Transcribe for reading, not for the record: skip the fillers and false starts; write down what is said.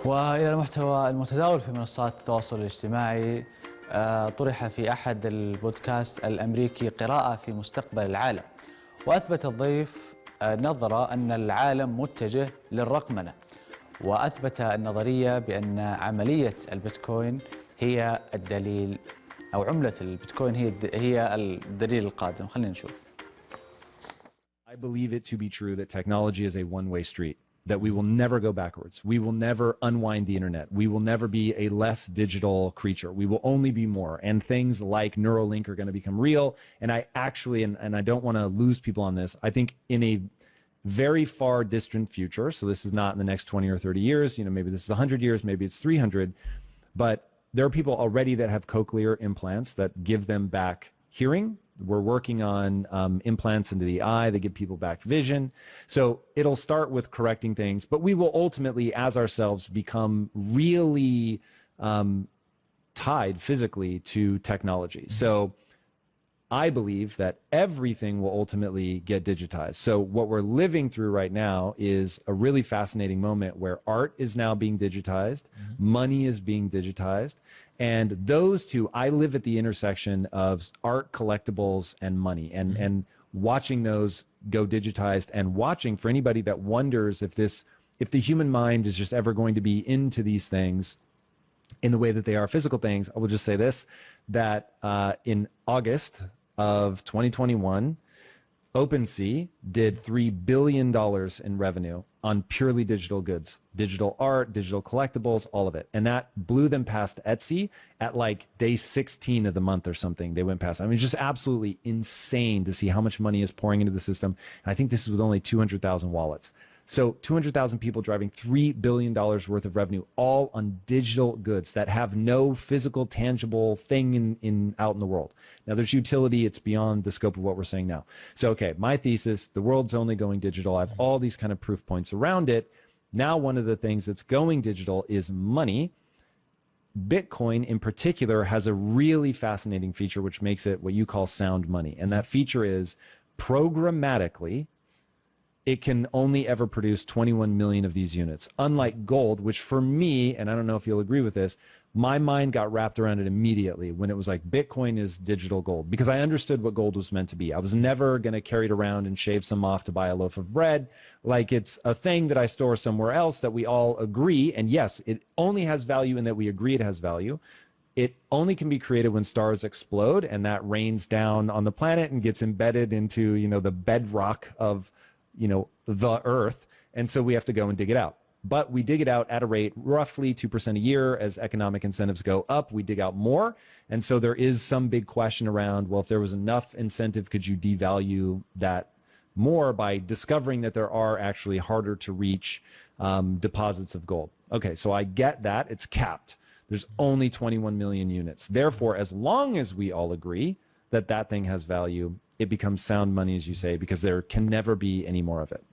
وإلى المحتوى المتداول في منصات التواصل الاجتماعي، طرح في أحد البودكاست الأمريكي قراءة في مستقبل العالم، وأثبت الضيف نظرة أن العالم متجه للرقمنة، وأثبت النظرية بأن عملية البتكوين هي الدليل، أو عملة البتكوين هي الدليل القادم. خلينا نشوف. I believe it to be true that technology is a one-way street, that we will never go backwards. We will never unwind the internet. We will never be a less digital creature. We will only be more. And things like Neuralink are going to become real. And I actually, and I don't want to lose people on this, I think in a very far distant future, so this is not in the next 20 or 30 years, maybe this is 100 years, maybe it's 300, but there are people already that have cochlear implants that give them back hearing. We're working on implants into the eye that give people back vision. So it'll start with correcting things, but we will ultimately, as ourselves, become really tied physically to technology. So I believe that everything will ultimately get digitized. So what we're living through right now is a really fascinating moment where art is now being digitized, money is being digitized, and those two, I live at the intersection of art, collectibles, and money, and watching those go digitized, and watching, for anybody that wonders if the human mind is just ever going to be into these things in the way that they are physical things, I will just say this, that in August of 2021, OpenSea did $3 billion in revenue on purely digital goods, digital art, digital collectibles, all of it. And that blew them past Etsy at like day 16 of the month or something. They went past. I mean, just absolutely insane to see how much money is pouring into the system. And I think this is with only 200,000 wallets. So 200,000 people driving $3 billion worth of revenue, all on digital goods that have no physical, tangible thing out in the world. Now, there's utility. It's beyond the scope of what we're saying now. So, okay, my thesis, the world's only going digital. I have all these kind of proof points around it. Now, one of the things that's going digital is money. Bitcoin, in particular, has a really fascinating feature, which makes it what you call sound money. And that feature is programmatically, it can only ever produce 21 million of these units. Unlike gold, which for me, and I don't know if you'll agree with this, my mind got wrapped around it immediately when it was like Bitcoin is digital gold, because I understood what gold was meant to be. I was never going to carry it around and shave some off to buy a loaf of bread. Like, it's a thing that I store somewhere else that we all agree. And yes, it only has value in that we agree it has value. It only can be created when stars explode, and that rains down on the planet and gets embedded into, the bedrock of the earth, and so we have to go and dig it out. But we dig it out at a rate roughly 2% a year. As economic incentives go up, we dig out more. And so there is some big question around, well, if there was enough incentive, could you devalue that more by discovering that there are actually harder to reach deposits of gold? Okay, so I get that. It's capped. There's only 21 million units. Therefore, as long as we all agree that that thing has value, it becomes sound money, as you say, because there can never be any more of it.